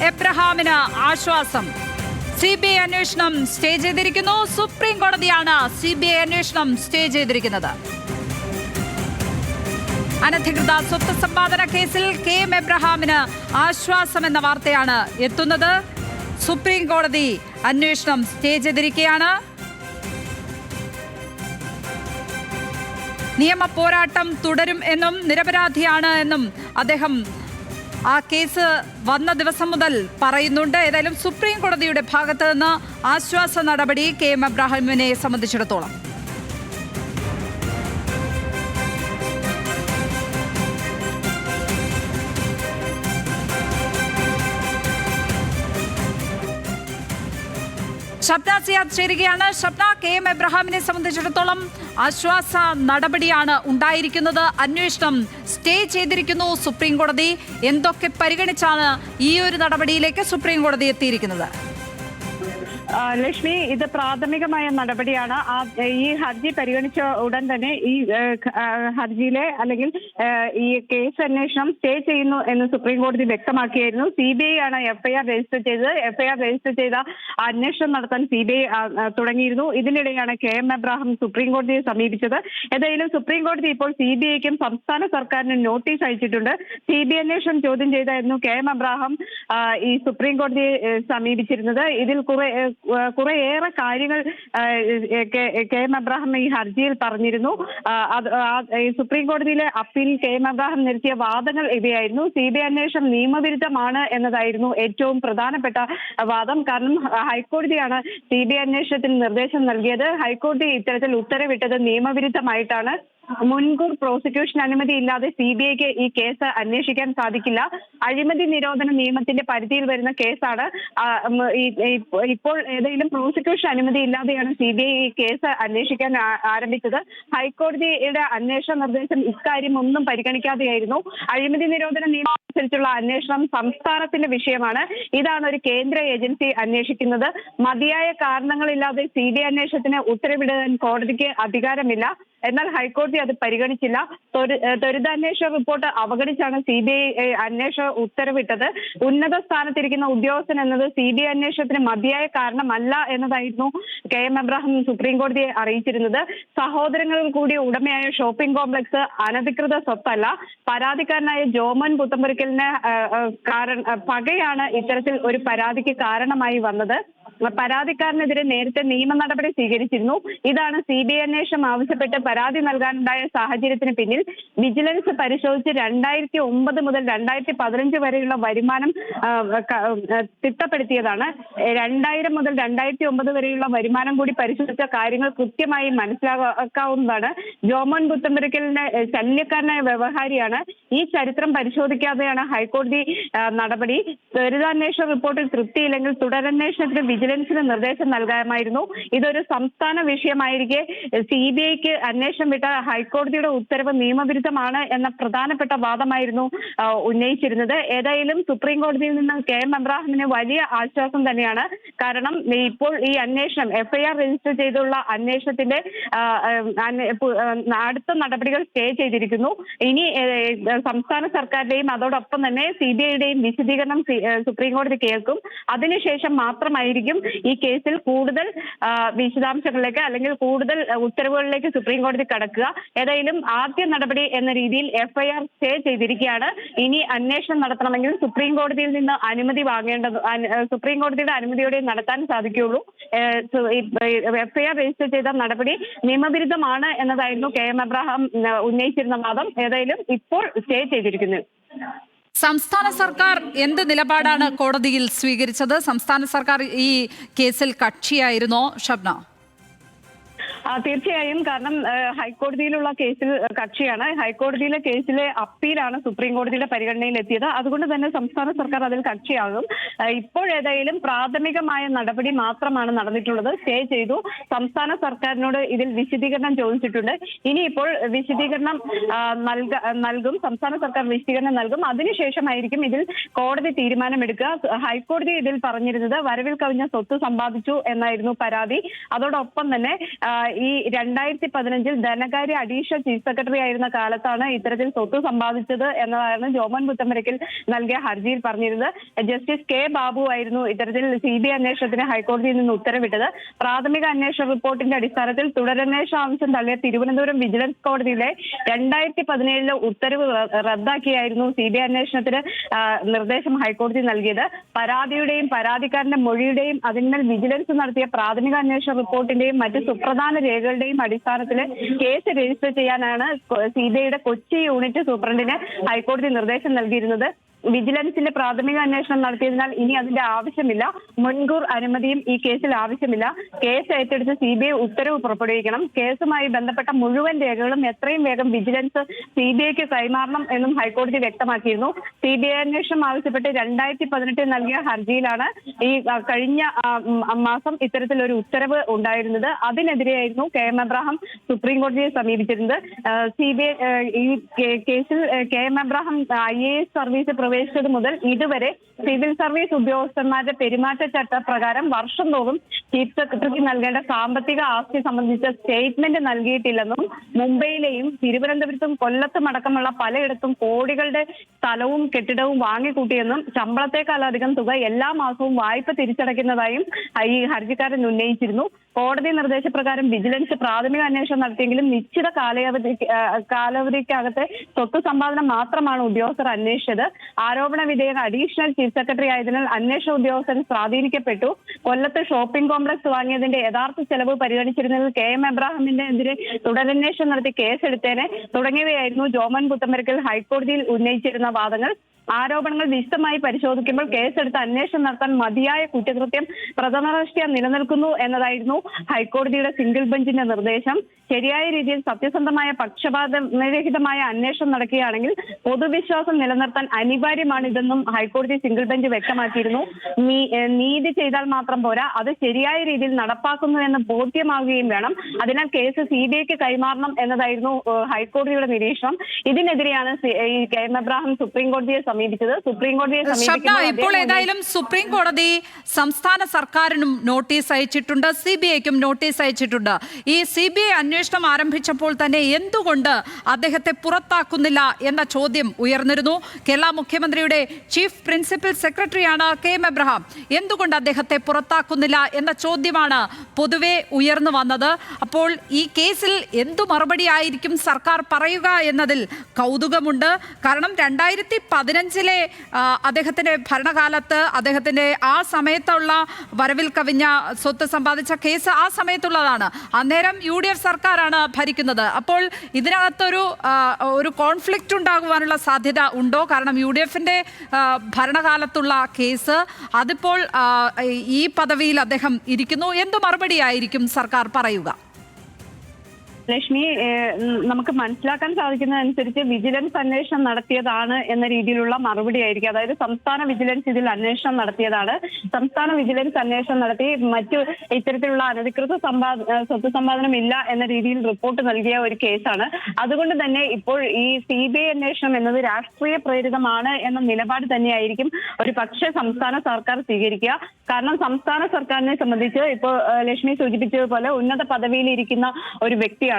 എബ്രഹാമിന് ആശ്വാസം. CBI അന്വേഷണം stay ചെയ്തിരിക്കുന്നു. സുപ്രീം കോടതിയാണ് CBI അന്വേഷണം സ്റ്റേ ചെയ്തിരിക്കുന്നത്. അനധികൃത സ്വത്ത് സമ്പാദന കേസിൽ KM എബ്രഹാമിന് ആശ്വാസം എന്ന വാർത്തയാണ് എത്തുന്നത്. സുപ്രീം കോടതി അന്വേഷണം സ്റ്റേ ചെയ്തിരിക്കുകയാണ്. നിയമ പോരാട്ടം തുടരും എന്നും നിരപരാധിയാണ് എന്നും അദ്ദേഹം ആ കേസ് വന്ന ദിവസം മുതൽ പറയുന്നുണ്ട്. ഏതായാലും സുപ്രീം കോടതിയുടെ ഭാഗത്ത് നിന്ന് ആശ്വാസ നടപടി KM എബ്രഹാമിനെ സംബന്ധിച്ചിടത്തോളം. ഷബ്ന സിയാദ് ചേരുകയാണ്. ഷബ്ന, KM എബ്രഹാമിനെ സംബന്ധിച്ചിടത്തോളം ആശ്വാസ നടപടിയാണ് ഉണ്ടായിരിക്കുന്നത്. അന്വേഷണം സ്റ്റേ ചെയ്തിരിക്കുന്നു സുപ്രീം കോടതി. എന്തൊക്കെ പരിഗണിച്ചാണ് ഈ ഒരു നടപടിയിലേക്ക് സുപ്രീം കോടതി എത്തിയിരിക്കുന്നത്? ലക്ഷ്മി, ഇത് പ്രാഥമികമായ നടപടിയാണ്. ഈ ഹർജി പരിഗണിച്ച ഉടൻ തന്നെ ഈ ഹർജിയിലെ അല്ലെങ്കിൽ ഈ കേസ് അന്വേഷണം സ്റ്റേ ചെയ്യുന്നു എന്ന് സുപ്രീം കോടതി വ്യക്തമാക്കിയായിരുന്നു. CBI ആണ് FIR രജിസ്റ്റർ ചെയ്തത്. FIR രജിസ്റ്റർ ചെയ്ത അന്വേഷണം നടത്താൻ CBI തുടങ്ങിയിരുന്നു. ഇതിനിടെയാണ് KM എബ്രഹാം സുപ്രീം കോടതിയെ സമീപിച്ചത്. ഏതായാലും സുപ്രീം കോടതി ഇപ്പോൾ CBIക്കും സംസ്ഥാന സർക്കാരിനും നോട്ടീസ് അയച്ചിട്ടുണ്ട്. CBI അന്വേഷണം ചോദ്യം ചെയ്തായിരുന്നു KM എബ്രഹാം ഈ സുപ്രീം കോടതിയെ സമീപിച്ചിരുന്നത്. ഇതിൽ കുറേയേറെ കാര്യങ്ങൾ KM എബ്രഹാം ഈ ഹർജിയിൽ പറഞ്ഞിരുന്നു. സുപ്രീം കോടതിയിലെ അപ്പീൽ KM എബ്രഹാം നിരത്തിയ വാദങ്ങൾ ഇവയായിരുന്നു. CBI അന്വേഷണം നിയമവിരുദ്ധമാണ് എന്നതായിരുന്നു ഏറ്റവും പ്രധാനപ്പെട്ട വാദം. കാരണം ഹൈക്കോടതിയാണ് CBI അന്വേഷണത്തിന് നിർദ്ദേശം നൽകിയത്. ഹൈക്കോടതി ഇത്തരത്തിൽ ഉത്തരവിട്ടത് നിയമവിരുദ്ധമായിട്ടാണ്. മുൻകൂർ പ്രോസിക്യൂഷൻ അനുമതി ഇല്ലാതെ CBIക്ക് ഈ കേസ് അന്വേഷിക്കാൻ സാധിക്കില്ല. അഴിമതി നിരോധന നിയമത്തിന്റെ പരിധിയിൽ വരുന്ന കേസാണ്. ഇപ്പോൾ ഏതെങ്കിലും പ്രോസിക്യൂഷൻ അനുമതി ഇല്ലാതെയാണ് CBI ഈ കേസ് അന്വേഷിക്കാൻ ആരംഭിച്ചത്. ഹൈക്കോടതിയുടെ അന്വേഷണ നിർദ്ദേശം ഇക്കാര്യം ഒന്നും പരിഗണിക്കാതെയായിരുന്നു. അഴിമതി നിരോധന നിയമം അനുസരിച്ചുള്ള അന്വേഷണം സംസ്ഥാനത്തിന്റെ വിഷയമാണ്. ഇതാണ് ഒരു കേന്ദ്ര ഏജൻസി അന്വേഷിക്കുന്നത്. മതിയായ കാരണങ്ങളില്ലാതെ CBI അന്വേഷണത്തിന് ഉത്തരവിടാൻ കോടതിക്ക് അധികാരമില്ല. എന്നാൽ ഹൈക്കോടതി അത് പരിഗണിച്ചില്ല. ത്വരിതാന്വേഷണ റിപ്പോർട്ട് അവഗണിച്ചാണ് CBI അന്വേഷണ ഉത്തരവിട്ടത്. ഉന്നത സ്ഥാനത്തിരിക്കുന്ന ഉദ്യോഗസ്ഥൻ എന്നത് CBI അന്വേഷണത്തിന് മതിയായ കാരണമല്ല എന്നതായിരുന്നു KM എബ്രഹാം സുപ്രീം കോടതിയെ അറിയിച്ചിരുന്നത്. സഹോദരങ്ങൾ കൂടി ഉടമയായ ഷോപ്പിംഗ് കോംപ്ലക്സ് അനധികൃത സ്വത്തല്ല. പരാതിക്കാരനായ ജോമോൻ പുത്തമ്പുരക്കലിന് പകയാണ് ഇത്തരത്തിൽ ഒരു പരാതിക്ക് കാരണമായി വന്നത്. പരാതിക്കാരനെതിരെ നേരത്തെ നിയമ നടപടി സ്വീകരിച്ചിരുന്നു. ഇതാണ് CBI അന്വേഷണം ആവശ്യപ്പെട്ട് പരാതി നൽകാനുണ്ടായ സാഹചര്യത്തിന് പിന്നിൽ. വിജിലൻസ് പരിശോധിച്ച് 2009 മുതൽ 2015 വരെയുള്ള വരുമാനം തിട്ടപ്പെടുത്തിയതാണ്. 2000 മുതൽ 2009 വരെയുള്ള വരുമാനം കൂടി പരിശോധിച്ച കാര്യങ്ങൾ കൃത്യമായി മനസ്സിലാക്കാവുന്നതാണ്. ജോമോൻ പുത്തമ്പുരക്കലിന്റെ ശല്യക്കാരനായ വ്യവഹാരിയാണ്. ഈ ചരിത്രം പരിശോധിക്കാതെയാണ് ഹൈക്കോടതി നടപടി. ത്വരിതാന്വേഷണ റിപ്പോർട്ടിൽ തൃപ്തിയില്ലെങ്കിൽ തുടരന്വേഷണത്തിന് വിജിലൻസിന് നിർദ്ദേശം നൽകാമായിരുന്നു. ഇതൊരു സംസ്ഥാന വിഷയമായിരിക്കെ CBIക്ക് അന്വേഷണം വിട്ട ഹൈക്കോടതിയുടെ ഉത്തരവ് നിയമവിരുദ്ധമാണ് എന്ന പ്രധാനപ്പെട്ട വാദമായിരുന്നു ഉന്നയിച്ചിരുന്നത്. ഏതായാലും സുപ്രീം കോടതിയിൽ നിന്ന് KM എബ്രഹാമിന് വലിയ ആശ്വാസം തന്നെയാണ്. കാരണം ഇപ്പോൾ ഈ അന്വേഷണം FIR രജിസ്റ്റർ ചെയ്തുള്ള അന്വേഷണത്തിന്റെ അടുത്ത നടപടികൾ സ്റ്റേ ചെയ്തിരിക്കുന്നു. ഇനി സംസ്ഥാന സർക്കാരിന്റെയും അതോടൊപ്പം തന്നെ CBIയുടെയും വിശദീകരണം സുപ്രീം കോടതി കേൾക്കും. അതിനുശേഷം മാത്രമായിരിക്കും ഈ കേസിൽ കൂടുതൽ വിശദാംശങ്ങളിലേക്ക് അല്ലെങ്കിൽ കൂടുതൽ ഉത്തരവുകളിലേക്ക് സുപ്രീം കോടതി കടക്കുക. ഏതായാലും ആദ്യ നടപടി എന്ന രീതിയിൽ FIR സ്റ്റേ ചെയ്തിരിക്കുകയാണ്. ഇനി അന്വേഷണം നടത്തണമെങ്കിൽ സുപ്രീം കോടതിയിൽ നിന്ന് അനുമതി സുപ്രീം കോടതിയുടെ അനുമതിയോടെ നടത്താൻ സാധിക്കുകയുള്ളൂ. FIR രജിസ്റ്റർ ചെയ്ത നടപടി നിയമവിരുദ്ധമാണ് എന്നതായിരുന്നു KM എബ്രഹാം ഉന്നയിച്ചിരുന്ന വാദം. ഏതായാലും ഇപ്പോൾ സ്റ്റേ ചെയ്തിരിക്കുന്നു. സംസ്ഥാന സർക്കാർ എന്ത് നിലപാടാണ് കോടതിയിൽ സ്വീകരിച്ചത്? സംസ്ഥാന സർക്കാർ ഈ കേസിൽ കക്ഷിയായിരുന്നോ ഷബ്ന? തീർച്ചയായും. കാരണം ഹൈക്കോടതിയിലുള്ള കേസിൽ കക്ഷിയാണ്. ഹൈക്കോടതിയിലെ കേസിലെ അപ്പീലാണ് സുപ്രീം കോടതിയുടെ പരിഗണനയിൽ എത്തിയത്. അതുകൊണ്ട് തന്നെ സംസ്ഥാന സർക്കാർ അതിൽ കക്ഷിയാകും. ഇപ്പോഴേതായാലും പ്രാഥമികമായ നടപടി മാത്രമാണ് നടന്നിട്ടുള്ളത്. സ്റ്റേ ചെയ്തു. സംസ്ഥാന സർക്കാരിനോട് ഇതിൽ വിശദീകരണം ചോദിച്ചിട്ടുണ്ട്. ഇനിയിപ്പോൾ വിശദീകരണം നൽകും. സംസ്ഥാന സർക്കാർ വിശദീകരണം നൽകും. അതിനുശേഷമായിരിക്കും ഇതിൽ കോടതി തീരുമാനമെടുക്കുക. ഹൈക്കോടതി ഇതിൽ പറഞ്ഞിരുന്നത് വരവിൽ കവിഞ്ഞ സ്വത്ത് സമ്പാദിച്ചു എന്നായിരുന്നു പരാതി. അതോടൊപ്പം തന്നെ ഈ 2015 ധനകാര്യ അഡീഷണൽ ചീഫ് സെക്രട്ടറി ആയിരുന്ന കാലത്താണ് ഇത്തരത്തിൽ സ്വത്ത് സമ്പാദിച്ചത് എന്നതാണ് ജോമോൻ പുത്തമ്പരയ്ക്കൽ നൽകിയ ഹർജിയിൽ പറഞ്ഞിരുന്നത്. ജസ്റ്റിസ് കെ ബാബു ആയിരുന്നു ഇത്തരത്തിൽ CBI അന്വേഷണത്തിന് ഹൈക്കോടതിയിൽ നിന്ന് ഉത്തരവിട്ടത്. പ്രാഥമിക അന്വേഷണ റിപ്പോർട്ടിന്റെ അടിസ്ഥാനത്തിൽ തുടരന്വേഷണ ആവശ്യം തള്ളിയ തിരുവനന്തപുരം വിജിലൻസ് കോടതിയിലെ 2017 ഉത്തരവ് റദ്ദാക്കിയായിരുന്നു CBI അന്വേഷണത്തിന് നിർദ്ദേശം ഹൈക്കോടതി നൽകിയത്. പരാതിയുടെയും പരാതിക്കാരന്റെ മൊഴിയുടെയും അതിന്മേൽ വിജിലൻസ് നടത്തിയ പ്രാഥമിക അന്വേഷണ റിപ്പോർട്ടിന്റെയും മറ്റ് സുപ്രധാന രേഖകളുടെയും അടിസ്ഥാനത്തിൽ കേസ് രജിസ്റ്റർ ചെയ്യാനാണ് CBIയുടെ കൊച്ചി യൂണിറ്റ് സൂപ്രണ്ടിന് ഹൈക്കോടതി നിർദ്ദേശം നൽകിയിരുന്നത്. വിജിലൻസിന്റെ പ്രാഥമിക അന്വേഷണം നടത്തിയതിനാൽ ഇനി അതിന്റെ ആവശ്യമില്ല. മുൻകൂർ അനുമതിയും ഈ കേസിൽ ആവശ്യമില്ല. കേസ് ഏറ്റെടുത്ത് CBI ഉത്തരവ് പുറപ്പെടുവിക്കണം. കേസുമായി ബന്ധപ്പെട്ട മുഴുവൻ രേഖകളും എത്രയും വേഗം വിജിലൻസ് CBIക്ക് കൈമാറണം എന്നും ഹൈക്കോടതി വ്യക്തമാക്കിയിരുന്നു. CBI അന്വേഷണം ആവശ്യപ്പെട്ട് 2018 നൽകിയ ഹർജിയിലാണ് ഈ കഴിഞ്ഞ മാസം ഇത്തരത്തിലൊരു ഉത്തരവ് ഉണ്ടായിരുന്നത്. അതിനെതിരെയായിരുന്നു KM എബ്രഹാം സുപ്രീം കോടതിയെ സമീപിച്ചിരുന്നത്. CBI ഈ കേസിൽ KM എബ്രഹാം IAS സർവീസ് പ്രവേശിച്ചത് മുതൽ ഇതുവരെ സിവിൽ സർവീസ് ഉദ്യോഗസ്ഥന്മാരുടെ പെരുമാറ്റച്ചട്ട പ്രകാരം വർഷം തോറും ചീഫ് സെക്രട്ടറിക്ക് നൽകേണ്ട സാമ്പത്തിക ആസ്തി സംബന്ധിച്ച സ്റ്റേറ്റ്മെന്റ് നൽകിയിട്ടില്ലെന്നും മുംബൈയിലെയും തിരുവനന്തപുരത്തും കൊല്ലത്തും അടക്കമുള്ള പലയിടത്തും കോടികളുടെ സ്ഥലവും കെട്ടിടവും വാങ്ങിക്കൂട്ടിയെന്നും ശമ്പളത്തെക്കാളധികം തുക എല്ലാ മാസവും വായ്പ തിരിച്ചടയ്ക്കുന്നതായും ഈ ഹർജിക്കാരൻ ഉന്നയിച്ചിരുന്നു. കോടതി നിർദ്ദേശപ്രകാരം വിജിലൻസ് പ്രാഥമിക അന്വേഷണം നടത്തിയെങ്കിലും നിശ്ചിത കാലാവധിക്കകത്തെ സ്വത്ത് സമ്പാദനം മാത്രമാണ് ഉദ്യോഗസ്ഥർ അന്വേഷിച്ചത്. ആരോപണ വിധേയക അഡീഷണൽ ചീഫ് സെക്രട്ടറി ആയതിനാൽ അന്വേഷണ ഉദ്യോഗസ്ഥൻ സ്വാധീനിക്കപ്പെട്ടു. കൊല്ലത്ത് ഷോപ്പിംഗ് കോംപ്ലക്സ് വാങ്ങിയതിന്റെ യഥാർത്ഥ ചെലവ് പരിഗണിച്ചിരുന്നതിൽ KM എബ്രഹാമിന്റെ എതിരെ തുടരന്വേഷണം നടത്തി കേസെടുത്തേനെ തുടങ്ങിയവയായിരുന്നു ജോമോൻ പുത്തമ്പരയ്ക്കൽ ഹൈക്കോടതിയിൽ ഉന്നയിച്ചിരുന്ന വാദങ്ങൾ. ആരോപണങ്ങൾ വിശദമായി പരിശോധിക്കുമ്പോൾ കേസെടുത്ത് അന്വേഷണം നടത്താൻ മതിയായ കുറ്റകൃത്യം പ്രഥമദൃഷ്ട്യാ നിലനിൽക്കുന്നു എന്നതായിരുന്നു ഹൈക്കോടതിയുടെ സിംഗിൾ ബെഞ്ചിന്റെ നിർദ്ദേശം. ശരിയായ രീതിയിൽ സത്യസന്ധമായ പക്ഷപാതരഹിതമായ അന്വേഷണം നടക്കുകയാണെങ്കിൽ പൊതുവിശ്വാസം നിലനിർത്താൻ അനിവാര്യമാണിതെന്നും ഹൈക്കോടതി സിംഗിൾ ബെഞ്ച് വ്യക്തമാക്കിയിരുന്നു. നീതി ചെയ്താൽ മാത്രം പോരാ, അത് ശരിയായ രീതിയിൽ നടപ്പാക്കുന്നു എന്ന് ബോധ്യമാവുകയും വേണം. അതിനാൽ കേസ് CBIക്ക് കൈമാറണം എന്നതായിരുന്നു ഹൈക്കോടതിയുടെ നിരീക്ഷണം. ഇതിനെതിരെയാണ് KM എബ്രഹാം സുപ്രീം കോടതിയെ സമീപിച്ചത്. സുപ്രീം കോടതിയെ ഇപ്പോൾ ഏതായാലും സുപ്രീം കോടതി സംസ്ഥാന സർക്കാരിനും നോട്ടീസ് അയച്ചിട്ടുണ്ട്, CBIക്കും നോട്ടീസ് അയച്ചിട്ടുണ്ട്. ഈ CBI അന്വേഷണം ആരംഭിച്ചപ്പോൾ തന്നെ എന്തുകൊണ്ട് അദ്ദേഹത്തെ പുറത്താക്കുന്നില്ല എന്ന ചോദ്യം ഉയർന്നിരുന്നു. കേരള മുഖ്യമന്ത്രിയുടെ ചീഫ് പ്രിൻസിപ്പൽ സെക്രട്ടറിയാണ് KM എബ്രഹാം. എന്തുകൊണ്ട് അദ്ദേഹത്തെ പുറത്താക്കുന്നില്ല എന്ന ചോദ്യമാണ് പൊതുവെ ഉയർന്നു വന്നത്. അപ്പോൾ ഈ കേസിൽ എന്തു മറുപടി ആയിരിക്കും സർക്കാർ പറയുക എന്നതിൽ കൗതുകമുണ്ട്. കാരണം 2015 അദ്ദേഹത്തിന്റെ ഭരണകാലത്ത് അദ്ദേഹത്തിന്റെ ആ സമയത്തുള്ള വരവിൽ കവിഞ്ഞ സ്വത്ത് സമ്പാദിച്ച കേസ് ആ സമയത്തുള്ളതാണ്. അന്നേരം UDF സർക്കാരാണ് ഭരിക്കുന്നത്. അപ്പോൾ ഇതിനകത്തൊരു കോൺഫ്ലിക്റ്റ് ഉണ്ടാകുവാനുള്ള സാധ്യത ഉണ്ടോ? കാരണം UDFന്റെ ഭരണകാലത്തുള്ള കേസ്, അതിപ്പോൾ ഈ പദവിയിൽ അദ്ദേഹം ഇരിക്കുന്നു. എന്ത് മറുപടിയായിരിക്കും സർക്കാർ പറയുക? ലക്ഷ്മി, നമുക്ക് മനസ്സിലാക്കാൻ സാധിക്കുന്നതനുസരിച്ച് വിജിലൻസ് അന്വേഷണം നടത്തിയതാണ് എന്ന രീതിയിലുള്ള മറുപടി ആയിരിക്കും. അതായത് സംസ്ഥാന വിജിലൻസ് ഇതിൽ അന്വേഷണം നടത്തിയതാണ്. സംസ്ഥാന വിജിലൻസ് അന്വേഷണം നടത്തി മറ്റു ഇത്തരത്തിലുള്ള അനധികൃത സ്വത്ത് സമ്പാദനം ഇല്ല എന്ന രീതിയിൽ റിപ്പോർട്ട് നൽകിയ ഒരു കേസാണ്. അതുകൊണ്ട് തന്നെ ഇപ്പോൾ ഈ CBI അന്വേഷണം എന്നത് രാഷ്ട്രീയ പ്രേരിതമാണ് എന്ന നിലപാട് തന്നെയായിരിക്കും ഒരു പക്ഷേ സംസ്ഥാന സർക്കാർ സ്വീകരിക്കുക. കാരണം സംസ്ഥാന സർക്കാരിനെ സംബന്ധിച്ച് ഇപ്പോൾ ലക്ഷ്മി സൂചിപ്പിച്ചതുപോലെ ഉന്നത പദവിയിലിരിക്കുന്ന ഒരു വ്യക്തിയാണ്.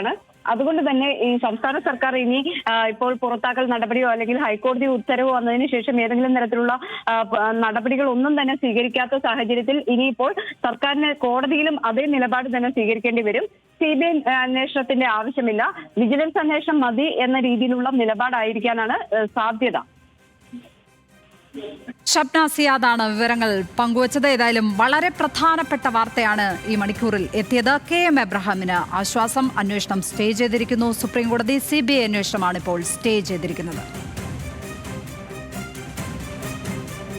അതുകൊണ്ട് തന്നെ ഈ സംസ്ഥാന സർക്കാർ ഇനി ഇപ്പോൾ പുറത്താക്കൽ നടപടിയോ അല്ലെങ്കിൽ ഹൈക്കോടതി ഉത്തരവ് വന്നതിന് ശേഷം ഏതെങ്കിലും തരത്തിലുള്ള നടപടികൾ ഒന്നും തന്നെ സ്വീകരിക്കാത്ത സാഹചര്യത്തിൽ ഇനിയിപ്പോൾ സർക്കാരിന് കോടതിയിലും അതേ നിലപാട് തന്നെ സ്വീകരിക്കേണ്ടി വരും. CBI അന്വേഷണത്തിന്റെ ആവശ്യമില്ല, വിജിലൻസ് അന്വേഷണം മതി എന്ന രീതിയിലുള്ള നിലപാടായിരിക്കാനാണ് സാധ്യത. ഷബ്ന സിയാദാണ് വിവരങ്ങൾ പങ്കുവച്ചത്. ഏതായാലും വളരെ പ്രധാനപ്പെട്ട വാർത്തയാണ് ഈ മണിക്കൂറിൽ എത്തിയത്. KM എബ്രഹാമിന് ആശ്വാസം. അന്വേഷണം സ്റ്റേ ചെയ്തിരിക്കുന്നു സുപ്രീം കോടതി. CBI അന്വേഷണമാണ് ഇപ്പോൾ സ്റ്റേ ചെയ്തിരിക്കുന്നത്.